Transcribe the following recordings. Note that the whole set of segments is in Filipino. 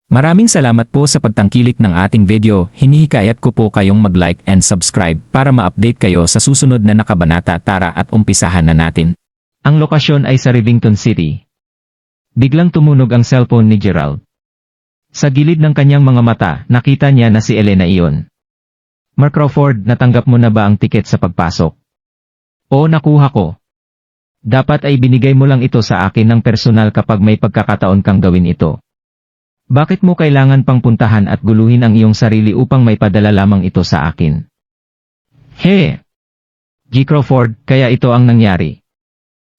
Maraming salamat po sa pagtangkilik ng ating video. Hinihikayat ko po kayong mag-like and subscribe para ma-update kayo sa susunod na nakabanata. Tara at umpisahan na natin. Ang lokasyon ay sa Rivington City. Biglang tumunog ang cellphone ni Gerald. Sa gilid ng kanyang mga mata, nakita niya na si Elena iyon. Mark Crawford, natanggap mo na ba ang tiket sa pagpasok? Oo, nakuha ko. Dapat ay binigay mo lang ito sa akin ng personal kapag may pagkakataon kang gawin ito. Bakit mo kailangan pang puntahan at guluhin ang iyong sarili upang may padala lamang ito sa akin? G. Crawford, kaya ito ang nangyari.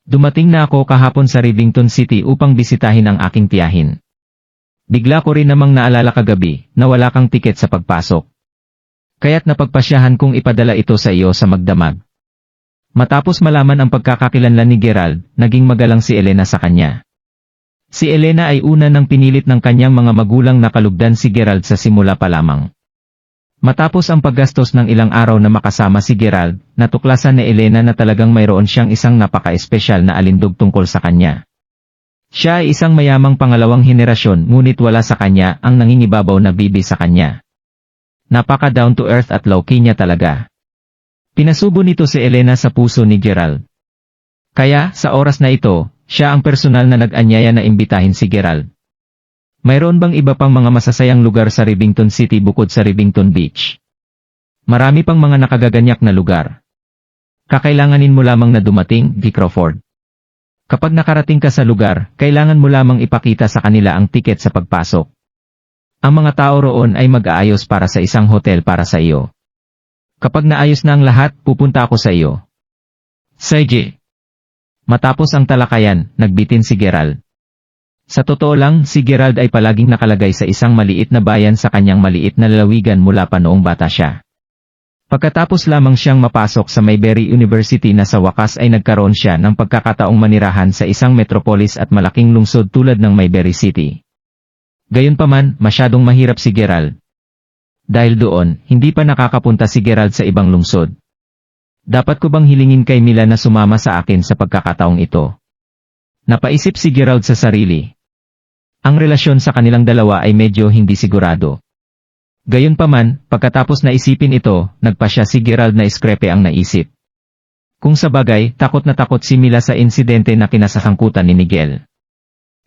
Dumating na ako kahapon sa Rivington City upang bisitahin ang aking tiyahin. Bigla ko rin namang naalala kagabi na wala kang tiket sa pagpasok. Kaya't napagpasyahan kong ipadala ito sa iyo sa magdamag. Matapos malaman ang pagkakakilanlan ni Gerald, naging magalang si Elena sa kanya. Si Elena ay una nang pinilit ng kanyang mga magulang na kalugdan si Gerald sa simula pa lamang. Matapos ang paggastos ng ilang araw na makasama si Gerald, natuklasan ni Elena na talagang mayroon siyang isang napaka-espesyal na alindog tungkol sa kanya. Siya ay isang mayamang pangalawang henerasyon ngunit wala sa kanya ang nangingibabaw na bibi sa kanya. Napaka down to earth at low-key niya talaga. Pinasubo nito si Elena sa puso ni Gerald. Kaya, sa oras na ito, siya ang personal na nag-anyaya na imbitahin si Gerald. Mayroon bang iba pang mga masasayang lugar sa Rivington City bukod sa Rivington Beach? Marami pang mga nakagaganyak na lugar. Kakailanganin mo lamang na dumating, G. Crawford. Kapag nakarating ka sa lugar, kailangan mo lamang ipakita sa kanila ang tiket sa pagpasok. Ang mga tao roon ay mag-aayos para sa isang hotel para sa iyo. Kapag naayos na ang lahat, pupunta ako sa iyo. Sige. Matapos ang talakayan, nagbitin si Gerald. Sa totoo lang, si Gerald ay palaging nakalagay sa isang maliit na bayan sa kanyang maliit na lalawigan mula pa noong bata siya. Pagkatapos lamang siyang mapasok sa Mayberry University na sa wakas ay nagkaroon siya ng pagkakataong manirahan sa isang metropolis at malaking lungsod tulad ng Mayberry City. Gayunpaman, masyadong mahirap si Gerald. Dahil doon, hindi pa nakakapunta si Gerald sa ibang lungsod. Dapat ko bang hilingin kay Mila na sumama sa akin sa pagkakataong ito? Napaisip si Gerald sa sarili. Ang relasyon sa kanilang dalawa ay medyo hindi sigurado. Gayunpaman, pagkatapos na isipin ito, nagpasya si Gerald na iskrepe ang naisip. Kung sa bagay, takot na takot si Mila sa insidente na kinasasangkutan ni Miguel.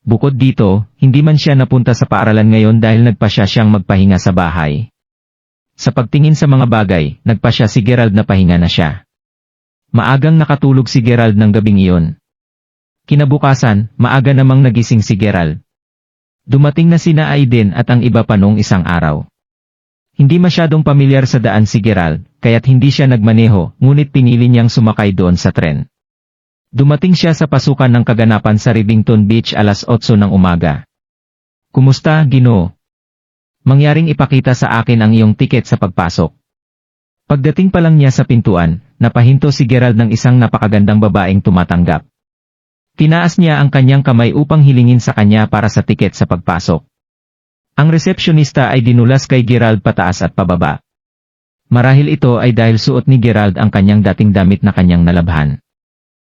Bukod dito, hindi man siya napunta sa paaralan ngayon dahil nagpasya siyang magpahinga sa bahay. Sa pagtingin sa mga bagay, nagpasya si Gerald na pahinga na siya. Maagang nakatulog si Gerald ng gabing iyon. Kinabukasan, maaga namang nagising si Gerald. Dumating na sina Aiden at ang iba pa noong isang araw. Hindi masyadong pamilyar sa daan si Gerald, kaya't hindi siya nagmaneho, ngunit pinili niyang sumakay doon sa tren. Dumating siya sa pasukan ng kaganapan sa Rivington Beach alas 8 ng umaga. Kumusta, Ginoo? Mangyaring ipakita sa akin ang iyong tiket sa pagpasok. Pagdating pa lang niya sa pintuan, napahinto si Gerald ng isang napakagandang babaeng tumatanggap. Tinaas niya ang kanyang kamay upang hilingin sa kanya para sa tiket sa pagpasok. Ang resepsyonista ay dinulas kay Gerald pataas at pababa. Marahil ito ay dahil suot ni Gerald ang kanyang dating damit na kanyang nalabhan.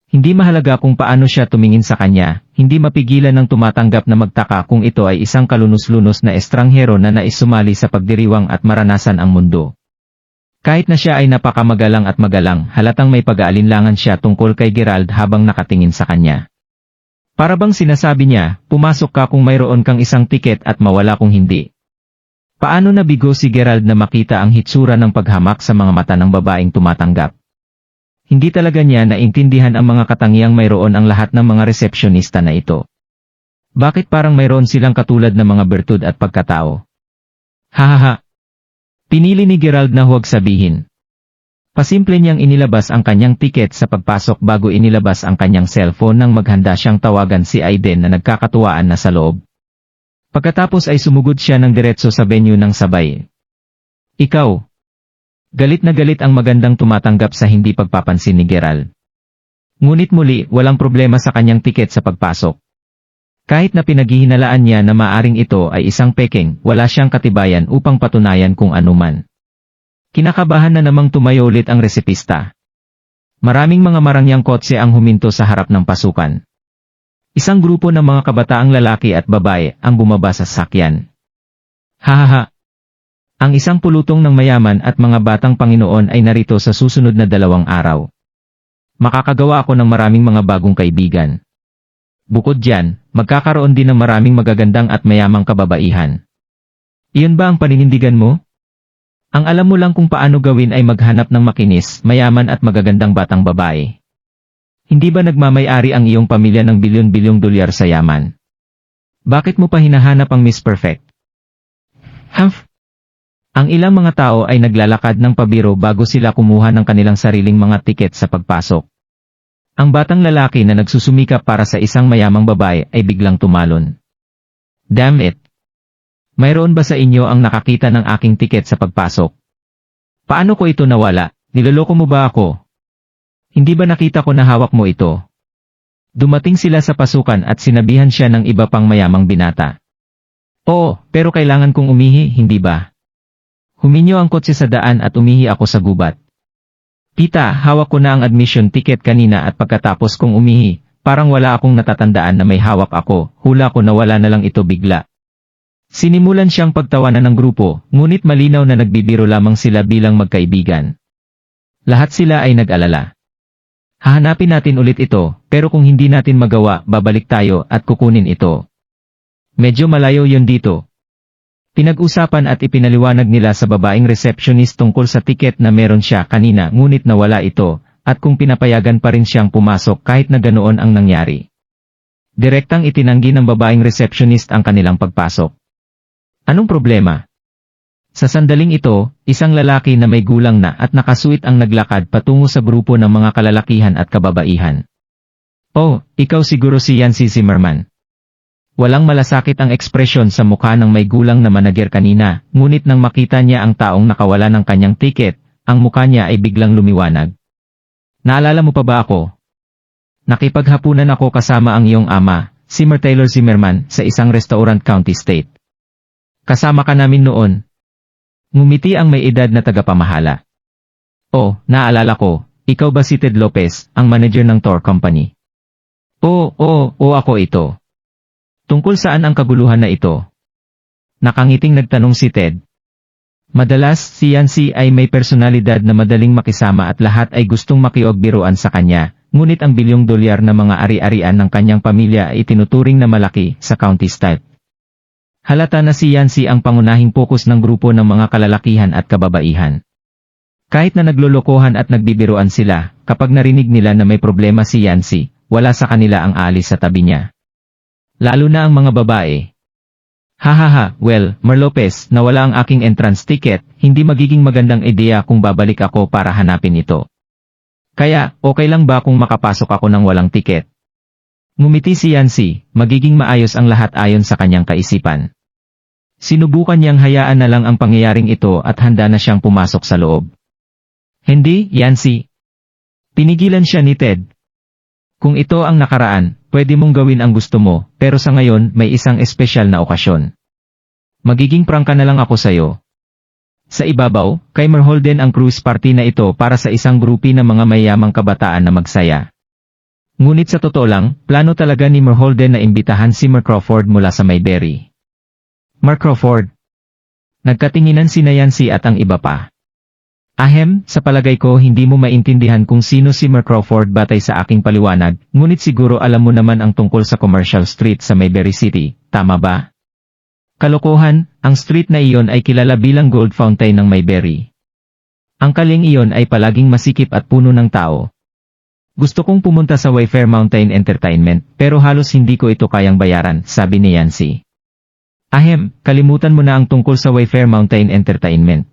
Hindi mahalaga kung paano siya tumingin sa kanya, hindi mapigilan ng tumatanggap na magtaka kung ito ay isang kalunos-lunos na estranghero na nais sumali sa pagdiriwang at maranasan ang mundo. Kahit na siya ay napakamagalang at magalang, halatang may pag-aalinlangan siya tungkol kay Gerald habang nakatingin sa kanya. Para bang sinasabi niya, pumasok ka kung mayroon kang isang tiket at mawala kung hindi. Paano nabigo si Gerald na makita ang hitsura ng paghamak sa mga mata ng babaeng tumatanggap? Hindi talaga niya naintindihan ang mga katangiang mayroon ang lahat ng mga resepsyonista na ito. Bakit parang mayroon silang katulad na mga bertud at pagkatao? Hahaha. Pinili ni Gerald na huwag sabihin. Pasimple niyang inilabas ang kanyang tiket sa pagpasok bago inilabas ang kanyang cellphone nang maghanda siyang tawagan si Aiden na nagkakatuwaan na sa loob. Pagkatapos ay sumugod siya ng diretso sa venue ng sabay. Ikaw. Galit na galit ang magandang tumatanggap sa hindi pagpapansin ni Gerald. Ngunit muli, walang problema sa kanyang tiket sa pagpasok. Kahit na pinaghihinalaan niya na maaring ito ay isang pekeng, wala siyang katibayan upang patunayan kung anuman. Kinakabahan na namang tumayo ulit ang resepista. Maraming mga marangyang kotse ang huminto sa harap ng pasukan. Isang grupo ng mga kabataang lalaki at babae ang bumaba sa sasakyan. Hahaha. Ang isang pulutong ng mayaman at mga batang Panginoon ay narito sa susunod na 2 araw. Makakagawa ako ng maraming mga bagong kaibigan. Bukod diyan, magkakaroon din ng maraming magagandang at mayamang kababaihan. Iyon ba ang paninindigan mo? Ang alam mo lang kung paano gawin ay maghanap ng makinis, mayaman at magagandang batang babae. Hindi ba nagmamay-ari ang iyong pamilya ng bilyon-bilyong dolyar sa yaman? Bakit mo pa hinahanap ang Miss Perfect? Humph! Ang ilang mga tao ay naglalakad ng pabiro bago sila kumuha ng kanilang sariling mga tiket sa pagpasok. Ang batang lalaki na nagsusumikap para sa isang mayamang babae ay biglang tumalon. Damn it! Mayroon ba sa inyo ang nakakita ng aking tiket sa pagpasok? Paano ko ito nawala? Niloloko mo ba ako? Hindi ba nakita ko na hawak mo ito? Dumating sila sa pasukan at sinabihan siya ng iba pang mayamang binata. Oo, pero kailangan kong umihi, hindi ba? Huminyo ang kotse sa daan at umihi ako sa gubat. Tita, hawak ko na ang admission ticket kanina at pagkatapos kong umihi, parang wala akong natatandaan na may hawak ako, hula ko na wala na lang ito bigla. Sinimulan siyang pagtawanan ng grupo, ngunit malinaw na nagbibiro lamang sila bilang magkaibigan. Lahat sila ay nag-alala. Hahanapin natin ulit ito, pero kung hindi natin magawa, babalik tayo at kukunin ito. Medyo malayo yun dito. Pinag-usapan at ipinaliwanag nila sa babaeng receptionist tungkol sa tiket na meron siya kanina ngunit nawala ito, at kung pinapayagan pa rin siyang pumasok kahit na ganoon ang nangyari. Direktang itinanggi ng babaeng receptionist ang kanilang pagpasok. Anong problema? Sa sandaling ito, isang lalaki na may gulang na at nakasuit ang naglakad patungo sa grupo ng mga kalalakihan at kababaihan. Oh, ikaw siguro si Yancy Zimmerman. Walang malasakit ang ekspresyon sa mukha ng may gulang na manager kanina, ngunit nang makita niya ang taong nakawala ng kanyang tiket, ang mukha niya ay biglang lumiwanag. Naalala mo pa ba ako? Nakipaghapunan ako kasama ang iyong ama, si Taylor Zimmerman, sa isang restaurant County State. Kasama ka namin noon. Ngumiti ang may edad na tagapamahala. Oh, naalala ko, ikaw ba si Ted Lopez, ang manager ng tour company? Oo, ako ito. Tungkol saan ang kaguluhan na ito? Nakangiting nagtanong si Ted. Madalas, si Yancy ay may personalidad na madaling makisama at lahat ay gustong makiogbiruan sa kanya, ngunit ang bilyong dolyar na mga ari-arian ng kanyang pamilya ay tinuturing na malaki sa county state. Halata na si Yancy ang pangunahing pokus ng grupo ng mga kalalakihan at kababaihan. Kahit na naglolokohan at nagbibiruan sila, kapag narinig nila na may problema si Yancy, wala sa kanila ang aalis sa tabi niya. Lalo na ang mga babae. Hahaha, well, Mer Lopez, nawala ang aking entrance ticket, hindi magiging magandang ideya kung babalik ako para hanapin ito. Kaya, okay lang ba kung makapasok ako ng walang tiket? Ngumiti si Yancy, magiging maayos ang lahat ayon sa kanyang kaisipan. Sinubukan niyang hayaan na lang ang pangyayaring ito at handa na siyang pumasok sa loob. Hindi, Yancy. Pinigilan siya ni Ted. Kung ito ang nakaraan, pwede mong gawin ang gusto mo, pero sa ngayon may isang espesyal na okasyon. Magiging prangka na lang ako sa'yo. Sa ibabaw, kay Merholden ang cruise party na ito para sa isang grupi ng mga mayamang kabataan na magsaya. Ngunit sa totoo lang, plano talaga ni Merholden na imbitahan si Mer Crawford mula sa Mayberry. Mer Crawford. Nagkatinginan si Yancy at ang iba pa. Ahem, sa palagay ko hindi mo maintindihan kung sino si Mer Crawford batay sa aking paliwanag, ngunit siguro alam mo naman ang tungkol sa Commercial Street sa Mayberry City, tama ba? Kalokohan, ang street na iyon ay kilala bilang Gold Fountain ng Mayberry. Ang kaling iyon ay palaging masikip at puno ng tao. Gusto kong pumunta sa Wayfair Mountain Entertainment, pero halos hindi ko ito kayang bayaran, sabi ni Yancy. Ahem, kalimutan mo na ang tungkol sa Wayfair Mountain Entertainment.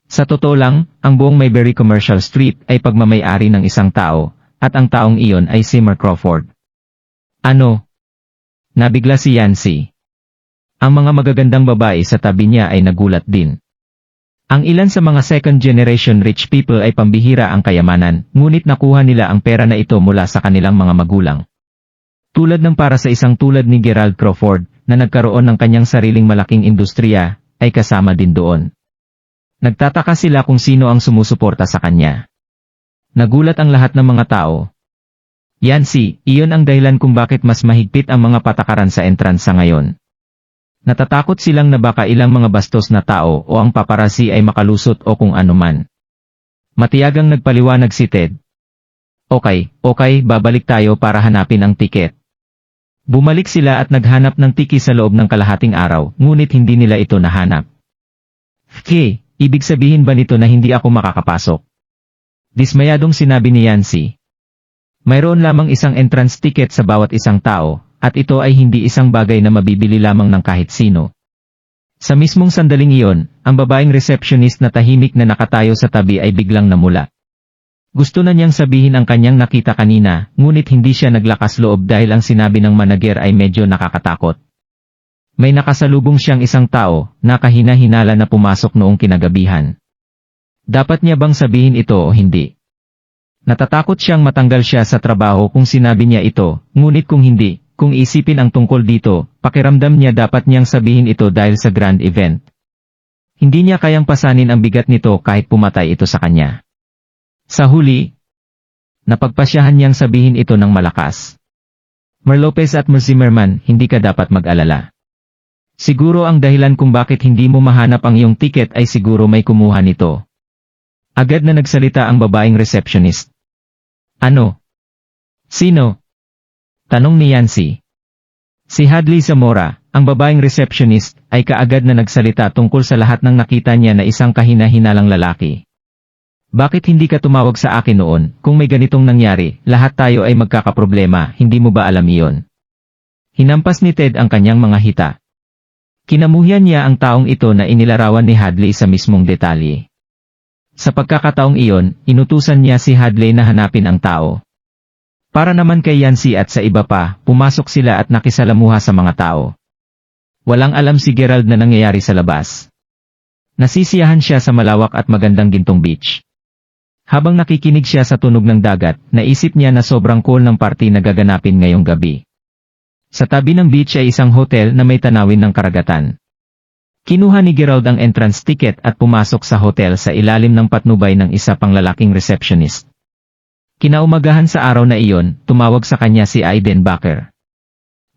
Sa totoo lang, ang buong Mayberry Commercial Street ay pagmamay-ari ng isang tao, at ang taong iyon ay si Mer Crawford. Ano? Nabigla si Yancy. Ang mga magagandang babae sa tabi niya ay nagulat din. Ang ilan sa mga second-generation rich people ay pambihira ang kayamanan, ngunit nakuha nila ang pera na ito mula sa kanilang mga magulang. Tulad ng para sa isang tulad ni Gerald Crawford, na nagkaroon ng kanyang sariling malaking industriya, ay kasama din doon. Nagtataka sila kung sino ang sumusuporta sa kanya. Nagulat ang lahat ng mga tao. Yancy, iyon ang dahilan kung bakit mas mahigpit ang mga patakaran sa entrance sa ngayon. Natatakot silang na baka ilang mga bastos na tao o ang paparazzi ay makalusot o kung anuman. Matiyagang nagpaliwanag si Ted. Okay, babalik tayo para hanapin ang tiket. Bumalik sila at naghanap ng tiki sa loob ng kalahating araw, ngunit hindi nila ito nahanap. Ibig sabihin ba nito na hindi ako makakapasok? Dismayadong sinabi ni Yancy. Mayroon lamang isang entrance ticket sa bawat isang tao, at ito ay hindi isang bagay na mabibili lamang ng kahit sino. Sa mismong sandaling iyon, ang babaeng receptionist na tahimik na nakatayo sa tabi ay biglang namula. Gusto na niyang sabihin ang kanyang nakita kanina, ngunit hindi siya naglakas loob dahil ang sinabi ng manager ay medyo nakakatakot. May nakasalubong siyang isang tao, na kahina-hinala na pumasok noong kinagabihan. Dapat niya bang sabihin ito o hindi? Natatakot siyang matanggal siya sa trabaho kung sinabi niya ito, ngunit kung hindi, kung isipin ang tungkol dito, pakiramdam niya dapat niyang sabihin ito dahil sa grand event. Hindi niya kayang pasanin ang bigat nito kahit pumatay ito sa kanya. Sa huli, napagpasyahan niyang sabihin ito ng malakas. Mer Lopez at Mer Zimmerman, hindi ka dapat mag-alala. Siguro ang dahilan kung bakit hindi mo mahanap ang iyong tiket ay siguro may kumuha nito. Agad na nagsalita ang babaeng receptionist. Ano? Sino? Tanong ni Yancy. Si Hadley Zamora, ang babaeng receptionist, ay kaagad na nagsalita tungkol sa lahat ng nakita niya na isang kahina-hinalang lalaki. Bakit hindi ka tumawag sa akin noon, kung may ganitong nangyari, lahat tayo ay magkakaproblema, hindi mo ba alam iyon? Hinampas ni Ted ang kanyang mga hita. Kinamuhian niya ang taong ito na inilarawan ni Hadley sa mismong detalye. Sa pagkakataong iyon, inutusan niya si Hadley na hanapin ang tao. Para naman kay Yancy at sa iba pa, pumasok sila at nakisalamuha sa mga tao. Walang alam si Gerald na nangyayari sa labas. Nasisiyahan siya sa malawak at magandang gintong beach. Habang nakikinig siya sa tunog ng dagat, naisip niya na sobrang cool ng party na gaganapin ngayong gabi. Sa tabi ng beach ay isang hotel na may tanawin ng karagatan. Kinuha ni Gerald ang entrance ticket at pumasok sa hotel sa ilalim ng patnubay ng isa pang lalaking receptionist. Kinaumagahan sa araw na iyon, tumawag sa kanya si Aiden Baker.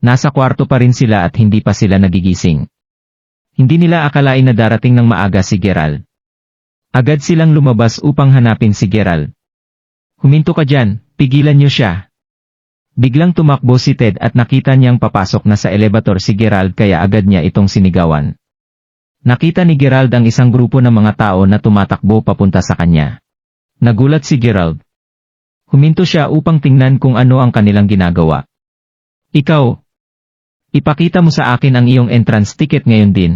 Nasa kwarto pa rin sila at hindi pa sila nagigising. Hindi nila akalain na darating ng maaga si Gerald. Agad silang lumabas upang hanapin si Gerald. Huminto ka dyan, pigilan niyo siya. Biglang tumakbo si Ted at nakita niyang papasok na sa elevator si Gerald kaya agad niya itong sinigawan. Nakita ni Gerald ang isang grupo ng mga tao na tumatakbo papunta sa kanya. Nagulat si Gerald. Huminto siya upang tingnan kung ano ang kanilang ginagawa. Ikaw, ipakita mo sa akin ang iyong entrance ticket ngayon din.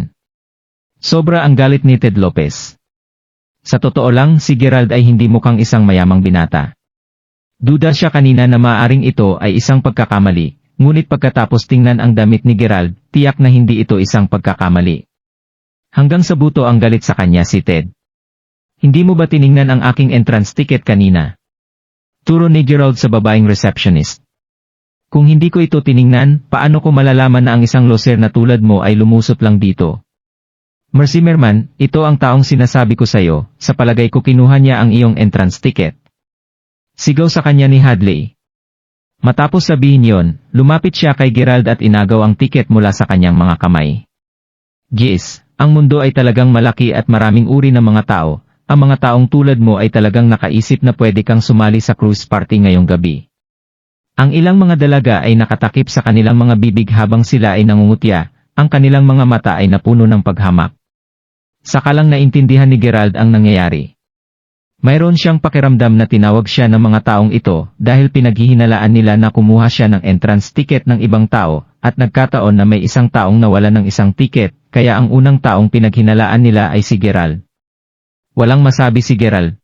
Sobra ang galit ni Ted Lopez. Sa totoo lang, si Gerald ay hindi mukhang isang mayamang binata. Duda siya kanina na maaaring ito ay isang pagkakamali, ngunit pagkatapos tingnan ang damit ni Gerald, tiyak na hindi ito isang pagkakamali. Hanggang sa buto ang galit sa kanya si Ted. Hindi mo ba tiningnan ang aking entrance ticket kanina? Turo ni Gerald sa babaeng receptionist. Kung hindi ko ito tiningnan, paano ko malalaman na ang isang loser na tulad mo ay lumusot lang dito? Mer Zimmerman, ito ang taong sinasabi ko sa'yo, sa palagay ko kinuha niya ang iyong entrance ticket. Sigaw sa kanya ni Hadley. Matapos sabihin yon, lumapit siya kay Gerald at inagaw ang ticket mula sa kanyang mga kamay. Jeez, ang mundo ay talagang malaki at maraming uri ng mga tao. Ang mga taong tulad mo ay talagang nakaisip na pwede kang sumali sa cruise party ngayong gabi. Ang ilang mga dalaga ay nakatakip sa kanilang mga bibig habang sila ay nangungutya, ang kanilang mga mata ay napuno ng paghamak. Saka lang naintindihan ni Gerald ang nangyayari. Mayroon siyang pakiramdam na tinawag siya ng mga taong ito dahil pinaghihinalaan nila na kumuha siya ng entrance ticket ng ibang tao at nagkataon na may isang taong nawala ng isang ticket, kaya ang unang taong pinaghinalaan nila ay si Gerald. Walang masabi si Gerald.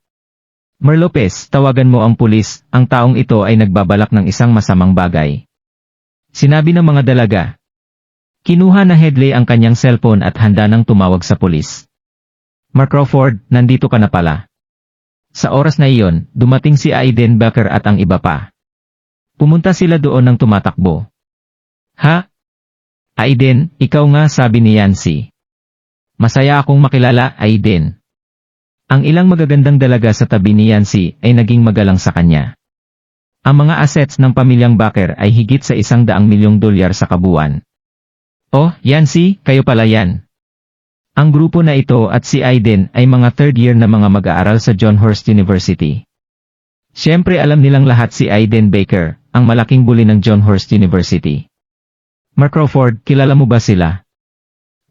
Mer Lopez, tawagan mo ang pulis, ang taong ito ay nagbabalak ng isang masamang bagay. Sinabi ng mga dalaga. Kinuha na Hadley ang kanyang cellphone at handa nang tumawag sa pulis. Mark Crawford, nandito ka na pala. Sa oras na iyon, dumating si Aiden Baker at ang iba pa. Pumunta sila doon ng tumatakbo. Ha? Aiden, ikaw nga, sabi ni Yancy. Masaya akong makilala, Aiden. Ang ilang magagandang dalaga sa tabi ni Yancy ay naging magalang sa kanya. Ang mga assets ng pamilyang Baker ay higit sa $100 milyong sa kabuuan. Oh, Yancy, kayo pala yan. Ang grupo na ito at si Aiden ay mga third year na mga mag-aaral sa John Hurst University. Siyempre alam nilang lahat si Aiden Baker, ang malaking bully ng John Hurst University. Mark Crawford, kilala mo ba sila?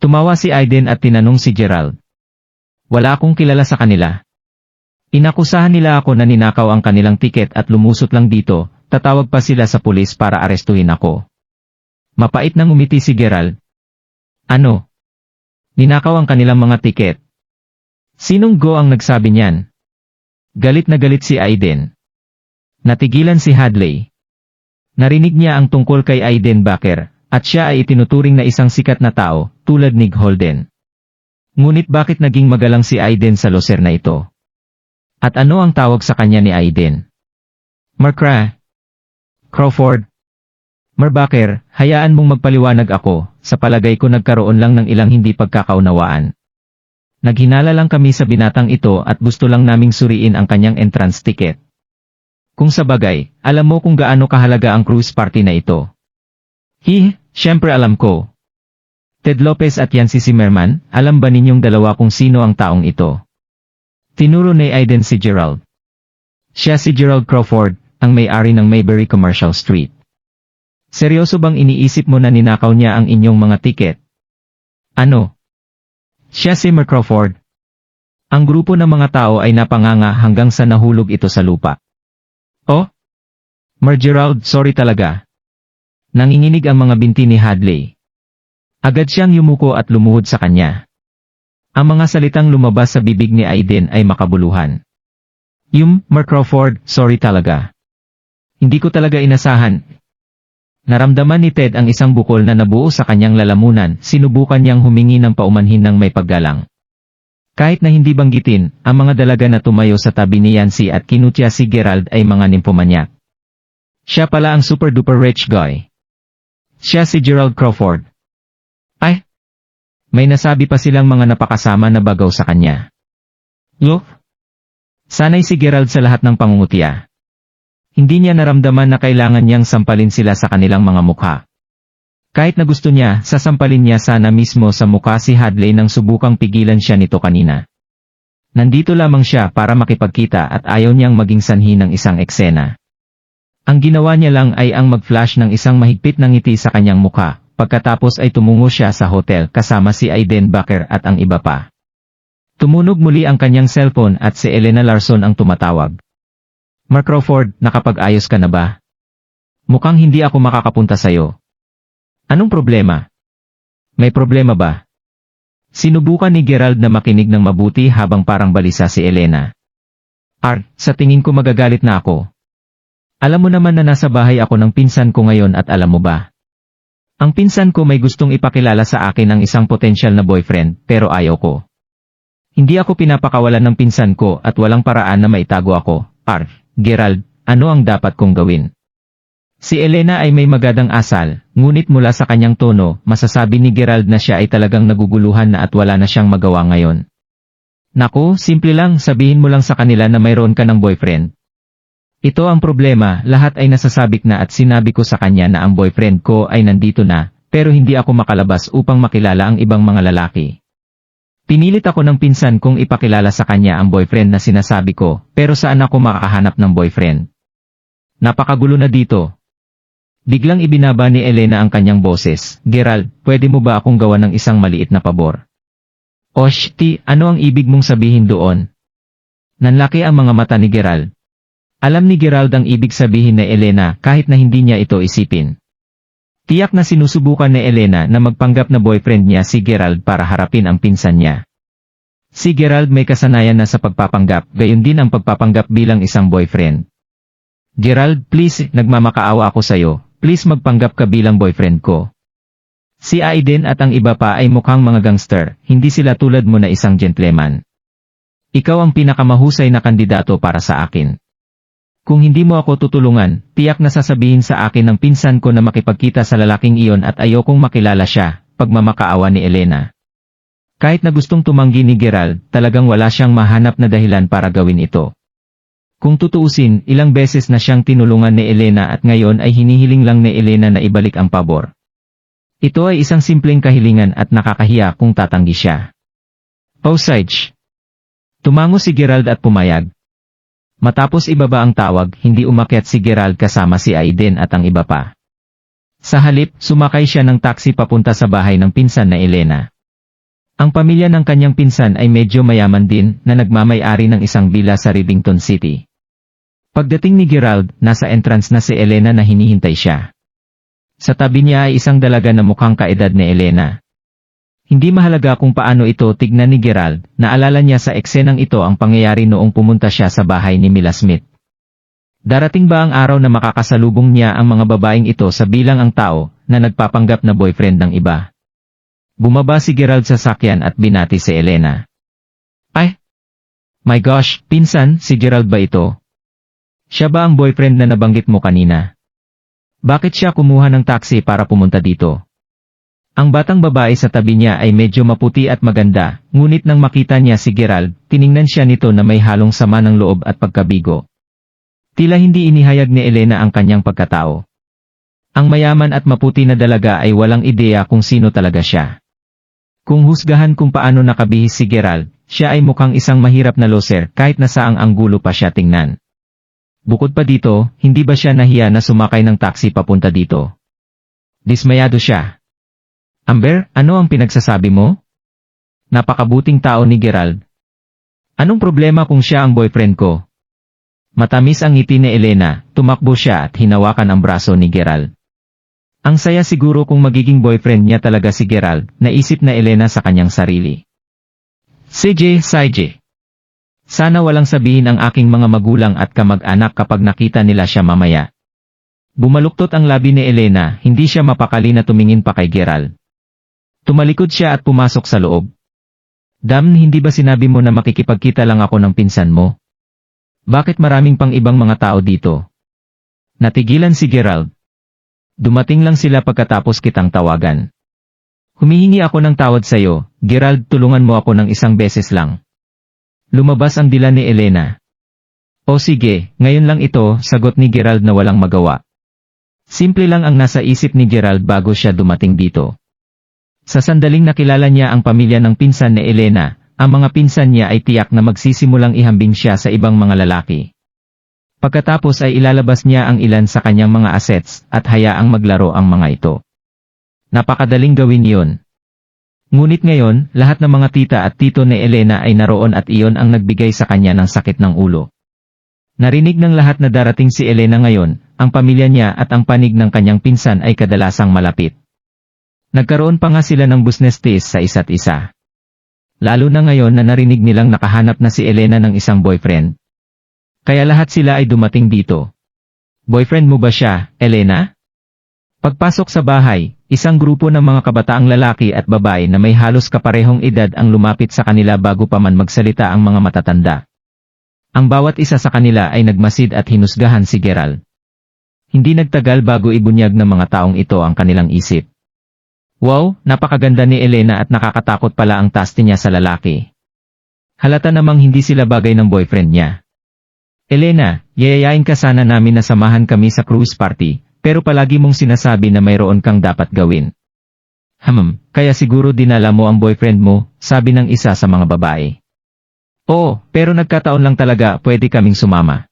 Tumawa si Aiden at tinanong si Gerald. Wala akong kilala sa kanila. Inakusahan nila ako na ninakaw ang kanilang tiket at lumusot lang dito, tatawag pa sila sa pulis para arestuhin ako. Mapait nang umiti si Gerald. Ano? Ninakaw ang kanilang mga tiket. Sinong go ang nagsabi niyan? Galit na galit si Aiden. Natigilan si Hadley. Narinig niya ang tungkol kay Aiden Baker, at siya ay itinuturing na isang sikat na tao, tulad ni Holden. Ngunit bakit naging magalang si Aiden sa loser na ito? At ano ang tawag sa kanya ni Aiden? Mark Crawford. Mar Baker, hayaan mong magpaliwanag ako, sa palagay ko nagkaroon lang ng ilang hindi pagkakaunawaan. Naghinala lang kami sa binatang ito at gusto lang naming suriin ang kanyang entrance ticket. Kung sa bagay, alam mo kung gaano kahalaga ang cruise party na ito. Siyempre alam ko. Ted Lopez at Yancy Zimmerman, alam ba ninyong dalawa kung sino ang taong ito? Tinuro ni Aiden si Gerald. Siya si Gerald Crawford, ang may-ari ng Mayberry Commercial Street. Seryoso bang iniisip mo na ninakaw niya ang inyong mga tiket? Ano? Siya si Mark Crawford. Ang grupo ng mga tao ay napanganga hanggang sa nahulog ito sa lupa. Oh? Mar Gerald, sorry talaga. Nanginginig ang mga binti ni Hadley. Agad siyang yumuko at lumuhod sa kanya. Ang mga salitang lumabas sa bibig ni Aiden ay makabuluhan. Mark Crawford, sorry talaga. Hindi ko talaga inasahan. Naramdaman ni Ted ang isang bukol na nabuo sa kanyang lalamunan, sinubukan niyang humingi ng paumanhin ng may paggalang. Kahit na hindi banggitin, ang mga dalaga na tumayo sa tabi ni Yancy at kinutya si Gerald ay mga nimpomanyak. Siya pala ang super duper rich guy. Siya si Gerald Crawford. Ay! May nasabi pa silang mga napakasama na bagaw sa kanya. Look! Sanay si Gerald sa lahat ng pangungutya. Hindi niya naramdaman na kailangan niyang sampalin sila sa kanilang mga mukha. Kahit na gusto niya, sasampalin niya sana mismo sa mukha si Hadley nang subukang pigilan siya nito kanina. Nandito lamang siya para makipagkita at ayaw niyang maging sanhi ng isang eksena. Ang ginawa niya lang ay ang mag-flash ng isang mahigpit na ngiti sa kanyang mukha, pagkatapos ay tumungo siya sa hotel kasama si Aiden Baker at ang iba pa. Tumunog muli ang kanyang cellphone at si Elena Larson ang tumatawag. Mark Crawford, nakapag-ayos ka na ba? Mukhang hindi ako makakapunta sa'yo. Anong problema? May problema ba? Sinubukan ni Gerald na makinig ng mabuti habang parang balisa si Elena. Sa tingin ko magagalit na ako. Alam mo naman na nasa bahay ako ng pinsan ko ngayon at alam mo ba? Ang pinsan ko may gustong ipakilala sa akin ng isang potensyal na boyfriend, pero ayaw ko. Hindi ako pinapakawalan ng pinsan ko at walang paraan na maitago ako. Gerald, ano ang dapat kong gawin? Si Elena ay may magandang asal, ngunit mula sa kanyang tono, masasabi ni Gerald na siya ay talagang naguguluhan na at wala na siyang magawa ngayon. Naku, simple lang, sabihin mo lang sa kanila na mayroon ka ng boyfriend. Ito ang problema, lahat ay nasasabik na at sinabi ko sa kanya na ang boyfriend ko ay nandito na, pero hindi ako makalabas upang makilala ang ibang mga lalaki. Pinilit ako ng pinsan kong ipakilala sa kanya ang boyfriend na sinasabi ko, pero saan ako makakahanap ng boyfriend? Napakagulo na dito. Biglang ibinaba ni Elena ang kanyang boses. Gerald, pwede mo ba akong gawa ng isang maliit na pabor? Ano ang ibig mong sabihin doon? Nanlaki ang mga mata ni Gerald. Alam ni Gerald ang ibig sabihin ni Elena kahit na hindi niya ito isipin. Tiyak na sinusubukan ni Elena na magpanggap na boyfriend niya si Gerald para harapin ang pinsan niya. Si Gerald may kasanayan na sa pagpapanggap, gayon din ang pagpapanggap bilang isang boyfriend. Gerald, please, nagmamakaawa ako sa'yo, please magpanggap ka bilang boyfriend ko. Si Aiden at ang iba pa ay mukhang mga gangster, hindi sila tulad mo na isang gentleman. Ikaw ang pinakamahusay na kandidato para sa akin. Kung hindi mo ako tutulungan, tiyak na sasabihin sa akin ng pinsan ko na makipagkita sa lalaking iyon at ayokong makilala siya, pagmamakaawa ni Elena. Kahit na gustong tumanggi ni Gerald, talagang wala siyang mahanap na dahilan para gawin ito. Kung tutuusin, ilang beses na siyang tinulungan ni Elena at ngayon ay hinihiling lang ni Elena na ibalik ang pabor. Ito ay isang simpleng kahilingan at nakakahiya kung tatanggi siya. Osage. Tumango si Gerald at pumayag. Matapos ibaba ang tawag, hindi umakyat si Gerald kasama si Aiden at ang iba pa. Sa halip, sumakay siya ng taxi papunta sa bahay ng pinsan na Elena. Ang pamilya ng kanyang pinsan ay medyo mayaman din na nagmamay-ari ng isang villa sa Rivington City. Pagdating ni Gerald, nasa entrance na si Elena na hinihintay siya. Sa tabi niya ay isang dalaga na mukhang kaedad ni Elena. Hindi mahalaga kung paano ito tignan ni Gerald, naalala niya sa eksenang ito ang pangyayari noong pumunta siya sa bahay ni Mila Smith. Darating ba ang araw na makakasalubong niya ang mga babaeng ito sa bilang ang tao na nagpapanggap na boyfriend ng iba? Bumaba si Gerald sa sakyan at binati si Elena. Ay! My gosh, pinsan, si Gerald ba ito? Siya ba ang boyfriend na nabanggit mo kanina? Bakit siya kumuha ng taxi para pumunta dito? Ang batang babae sa tabi niya ay medyo maputi at maganda, ngunit nang makita niya si Gerald, tiningnan siya nito na may halong sama ng loob at pagkabigo. Tila hindi inihayag ni Elena ang kanyang pagkatao. Ang mayaman at maputi na dalaga ay walang ideya kung sino talaga siya. Kung husgahan kung paano nakabihis si Gerald, siya ay mukhang isang mahirap na loser kahit na saang anggulo pa siya tingnan. Bukod pa dito, hindi ba siya nahiya na sumakay ng taxi papunta dito? Dismayado siya. Amber, ano ang pinagsasabi mo? Napakabuting tao ni Gerald. Anong problema kung siya ang boyfriend ko? Matamis ang ngiti ni Elena, tumakbo siya at hinawakan ang braso ni Gerald. Ang saya siguro kung magiging boyfriend niya talaga si Gerald, naisip na Elena sa kanyang sarili. CJ. Sana walang sabihin ang aking mga magulang at kamag-anak kapag nakita nila siya mamaya. Bumaluktot ang labi ni Elena, hindi siya mapakali na tumingin pa kay Gerald. Tumalikod siya at pumasok sa loob. Dam, hindi ba sinabi mo na makikipagkita lang ako ng pinsan mo? Bakit maraming pang ibang mga tao dito? Natigilan si Gerald. Dumating lang sila pagkatapos kitang tawagan. Humihingi ako ng tawad sa'yo, Gerald, tulungan mo ako ng isang beses lang. Lumabas ang dila ni Elena. O sige, ngayon lang ito, sagot ni Gerald na walang magawa. Simple lang ang nasa isip ni Gerald bago siya dumating dito. Sa sandaling nakilala niya ang pamilya ng pinsan ni Elena, ang mga pinsan niya ay tiyak na magsisimulang ihambing siya sa ibang mga lalaki. Pagkatapos ay ilalabas niya ang ilan sa kanyang mga assets at hayaang maglaro ang mga ito. Napakadaling gawin iyon. Ngunit ngayon, lahat ng mga tita at tito ni Elena ay naroon at iyon ang nagbigay sa kanya ng sakit ng ulo. Narinig ng lahat na darating si Elena ngayon, ang pamilya niya at ang panig ng kanyang pinsan ay kadalasang malapit. Nagkaroon pa nga sila ng business ties sa isa't isa. Lalo na ngayon na narinig nilang nakahanap na si Elena ng isang boyfriend. Kaya lahat sila ay dumating dito. Boyfriend mo ba siya, Elena? Pagpasok sa bahay, isang grupo ng mga kabataang lalaki at babae na may halos kaparehong edad ang lumapit sa kanila bago pa man magsalita ang mga matatanda. Ang bawat isa sa kanila ay nagmasid at hinusgahan si Gerald. Hindi nagtagal bago ibunyag ng mga taong ito ang kanilang isip. Wow, napakaganda ni Elena at nakakatakot pala ang taste niya sa lalaki. Halata namang hindi sila bagay ng boyfriend niya. Elena, yayayain ka sana namin na samahan kami sa cruise party, pero palagi mong sinasabi na mayroon kang dapat gawin. Kaya siguro dinala mo ang boyfriend mo, sabi ng isa sa mga babae. Oo, pero nagkataon lang talaga pwede kaming sumama.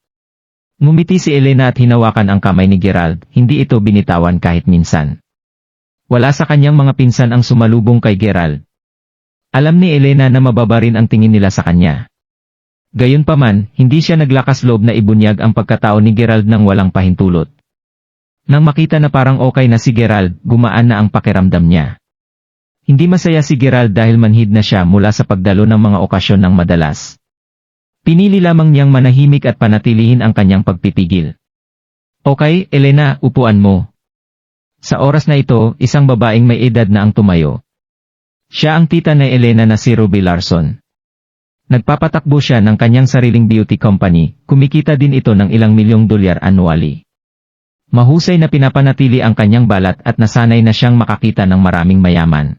Ngumiti si Elena at hinawakan ang kamay ni Gerald, hindi ito binitawan kahit minsan. Wala sa kanyang mga pinsan ang sumalubong kay Gerald. Alam ni Elena na mababa rin ang tingin nila sa kanya. Gayunpaman, hindi siya naglakas loob na ibunyag ang pagkatao ni Gerald nang walang pahintulot. Nang makita na parang okay na si Gerald, gumaan na ang pakiramdam niya. Hindi masaya si Gerald dahil manhid na siya mula sa pagdalo ng mga okasyon ng madalas. Pinili lamang niyang manahimik at panatilihin ang kanyang pagpipigil. Okay, Elena, upuan mo. Sa oras na ito, isang babaeng may edad na ang tumayo. Siya ang tita ni Elena na si Ruby Larson. Nagpapatakbo siya ng kanyang sariling beauty company, kumikita din ito ng ilang milyong dolyar annually. Mahusay na pinapanatili ang kanyang balat at nasanay na siyang makakita ng maraming mayaman.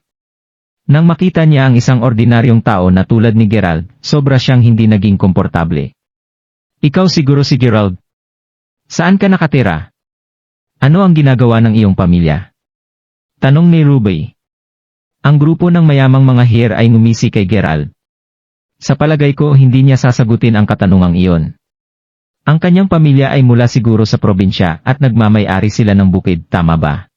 Nang makita niya ang isang ordinaryong tao na tulad ni Gerald, sobra siyang hindi naging komportable. Ikaw siguro si Gerald. Saan ka nakatira? Ano ang ginagawa ng iyong pamilya? Tanong ni Ruby. Ang grupo ng mayamang mga hair ay ngumisi kay Gerald. Sa palagay ko hindi niya sasagutin ang katanungang iyon. Ang kanyang pamilya ay mula siguro sa probinsya at nagmamay-ari sila ng bukid, tama ba?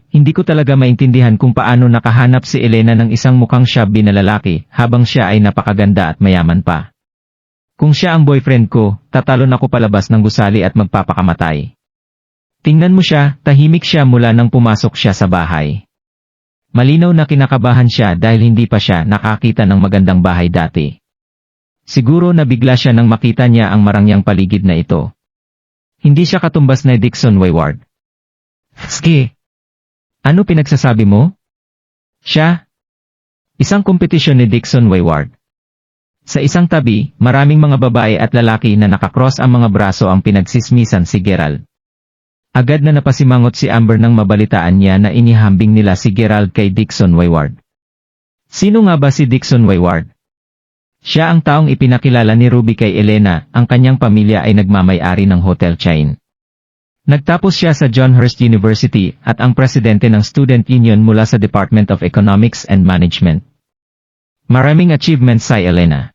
Hindi ko talaga maintindihan kung paano nakahanap si Elena ng isang mukhang shabby na lalaki habang siya ay napakaganda at mayaman pa. Kung siya ang boyfriend ko, tatalon ako palabas ng gusali at magpapakamatay. Tingnan mo siya, tahimik siya mula nang pumasok siya sa bahay. Malinaw na kinakabahan siya dahil hindi pa siya nakakita ng magandang bahay dati. Siguro nabigla siya nang makita niya ang marangyang paligid na ito. Hindi siya katumbas na Dixon Wayward. Ski! Ano pinagsasabi mo? Siya? Isang kompetisyon ni Dixon Wayward. Sa isang tabi, maraming mga babae at lalaki na nakakross ang mga braso ang pinagsismisan si Gerald. Agad na napasimangot si Amber nang mabalitaan niya na inihambing nila si Gerald kay Dixon Wayward. Sino nga ba si Dixon Wayward? Siya ang taong ipinakilala ni Ruby kay Elena, ang kanyang pamilya ay nagmamay-ari ng hotel chain. Nagtapos siya sa John Hurst University at ang presidente ng Student Union mula sa Department of Economics and Management. Maraming achievements si Elena.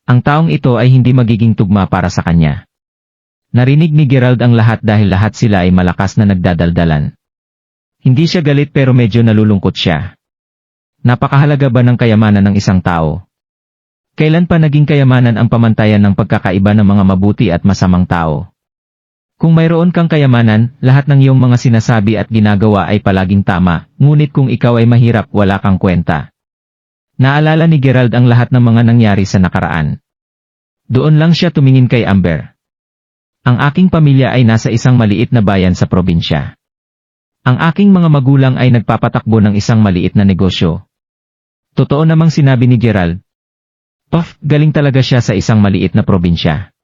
Ang taong ito ay hindi magiging tugma para sa kanya. Narinig ni Gerald ang lahat dahil lahat sila ay malakas na nagdadaldalan. Hindi siya galit pero medyo nalulungkot siya. Napakahalaga ba ng kayamanan ng isang tao? Kailan pa naging kayamanan ang pamantayan ng pagkakaiba ng mga mabuti at masamang tao? Kung mayroon kang kayamanan, lahat ng iyong mga sinasabi at ginagawa ay palaging tama, ngunit kung ikaw ay mahirap wala kang kwenta. Naalala ni Gerald ang lahat ng mga nangyari sa nakaraan. Doon lang siya tumingin kay Amber. Ang aking pamilya ay nasa isang maliit na bayan sa probinsya. Ang aking mga magulang ay nagpapatakbo ng isang maliit na negosyo. Totoo namang sinabi ni Gerald. Galing talaga siya sa isang maliit na probinsya.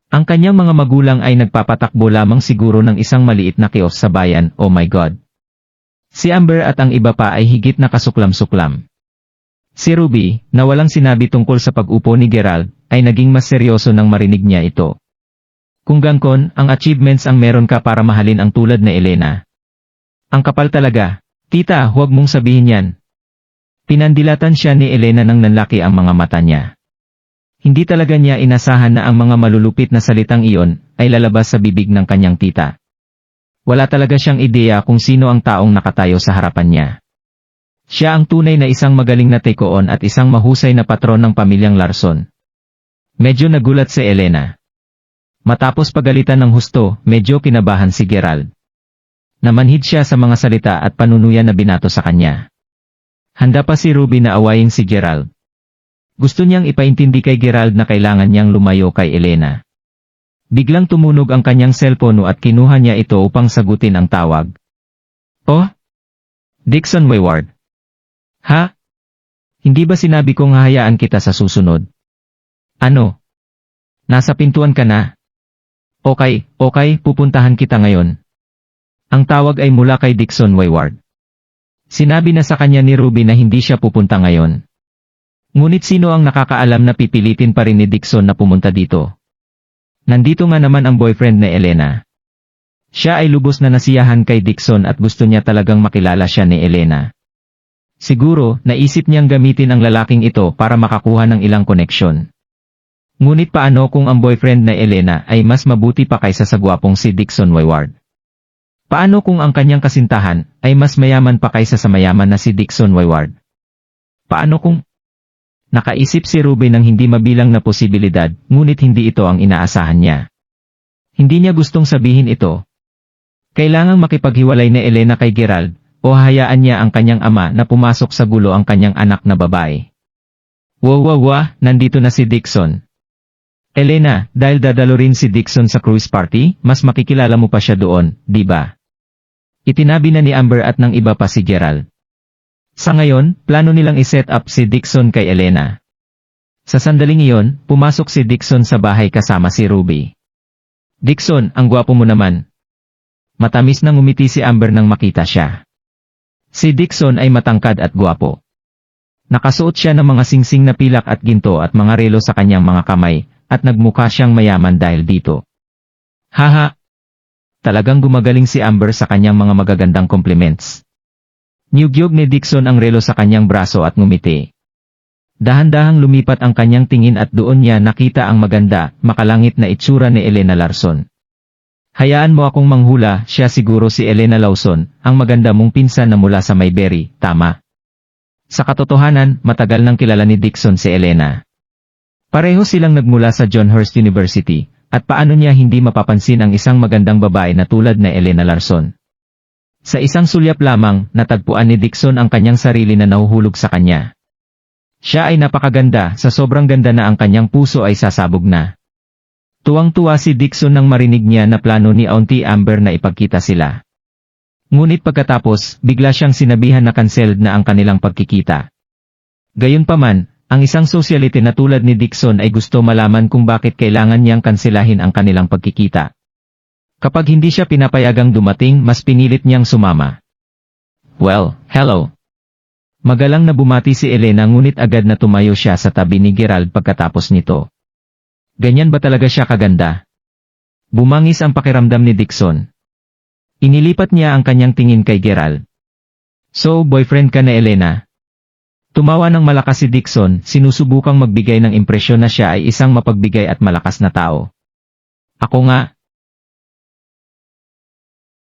Ang kanyang mga magulang ay nagpapatakbo lamang siguro ng isang maliit na kiosk sa bayan, oh my God. Si Amber at ang iba pa ay higit na kasuklam-suklam. Si Ruby, na walang sinabi tungkol sa pag-upo ni Gerald, ay naging mas seryoso nang marinig niya ito. Kung gangkon, ang achievements ang meron ka para mahalin ang tulad na Elena. Ang kapal talaga. Tita, huwag mong sabihin yan. Pinandilatan siya ni Elena nang nanlaki ang mga mata niya. Hindi talaga niya inasahan na ang mga malulupit na salitang iyon ay lalabas sa bibig ng kanyang tita. Wala talaga siyang ideya kung sino ang taong nakatayo sa harapan niya. Siya ang tunay na isang magaling na take-on at isang mahusay na patron ng pamilyang Larson. Medyo nagulat si Elena. Matapos pagalitan ng husto, medyo kinabahan si Gerald. Namanhid siya sa mga salita at panunuyan na binato sa kanya. Handa pa si Ruby na awayin si Gerald. Gusto niyang ipaintindi kay Gerald na kailangan niyang lumayo kay Elena. Biglang tumunog ang kanyang cellphone at kinuha niya ito upang sagutin ang tawag. Oh? Dixon Wayward. Ha? Hindi ba sinabi kong hahayaan kita sa susunod? Ano? Nasa pintuan ka na? Okay, pupuntahan kita ngayon. Ang tawag ay mula kay Dixon Wayward. Sinabi na sa kanya ni Ruby na hindi siya pupunta ngayon. Ngunit sino ang nakakaalam na pipilitin pa rin ni Dixon na pumunta dito? Nandito nga naman ang boyfriend ni Elena. Siya ay lubos na nasiyahan kay Dixon at gusto niya talagang makilala siya ni Elena. Siguro, naisip niyang gamitin ang lalaking ito para makakuha ng ilang koneksyon. Ngunit paano kung ang boyfriend na Elena ay mas mabuti pa kaysa sa gwapong si Dixon Wayward? Paano kung ang kanyang kasintahan ay mas mayaman pa kaysa sa mayaman na si Dixon Wayward? Paano kung... Nakaisip si Ruby ng hindi mabilang na posibilidad, ngunit hindi ito ang inaasahan niya. Hindi niya gustong sabihin ito. Kailangang makipaghiwalay ni Elena kay Gerald, o hayaan niya ang kanyang ama na pumasok sa gulo ang kanyang anak na babae. Nandito na si Dixon. Elena, dahil dadalo rin si Dixon sa cruise party, mas makikilala mo pa siya doon, di ba? Itinabi na ni Amber at ng iba pa si Gerald. Sa ngayon, plano nilang iset up si Dixon kay Elena. Sa sandaling iyon, pumasok si Dixon sa bahay kasama si Ruby. Dixon, ang gwapo mo naman. Matamis nang ngumiti si Amber nang makita siya. Si Dixon ay matangkad at gwapo. Nakasuot siya ng mga singsing na pilak at ginto at mga relo sa kanyang mga kamay, at nagmukha siyang mayaman dahil dito. Haha! talagang gumagaling si Amber sa kanyang mga magagandang compliments. Niyugyog ni Dixon ang relo sa kanyang braso at ngumiti. Dahan-dahang lumipat ang kanyang tingin at doon niya nakita ang maganda, makalangit na itsura ni Elena Larson. Hayaan mo akong manghula, siya siguro si Elena Lawson, ang maganda mong pinsan na mula sa Mayberry, tama? Sa katotohanan, matagal nang kilala ni Dixon si Elena. Pareho silang nagmula sa John Hurst University, at paano niya hindi mapapansin ang isang magandang babae na tulad na Elena Larson. Sa isang sulyap lamang, natagpuan ni Dixon ang kanyang sarili na nahuhulog sa kanya. Siya ay napakaganda, sa sobrang ganda na ang kanyang puso ay sasabog na. Tuwang-tuwa si Dixon nang marinig niya na plano ni Auntie Amber na ipagkita sila. Ngunit pagkatapos, bigla siyang sinabihan na canceled na ang kanilang pagkikita. Gayunpaman, ang isang socialite na tulad ni Dixon ay gusto malaman kung bakit kailangan niyang kanselahin ang kanilang pagkikita. Kapag hindi siya pinapayagang dumating, mas pinilit niyang sumama. Well, hello. Magalang na bumati si Elena ngunit agad na tumayo siya sa tabi ni Gerald pagkatapos nito. Ganyan ba talaga siya kaganda? Bumangis ang pakiramdam ni Dixon. Inilipat niya ang kanyang tingin kay Gerald. So, boyfriend ka na Elena? Tumawa ng malakas si Dixon, sinusubukang magbigay ng impresyon na siya ay isang mapagbigay at malakas na tao. Ako nga,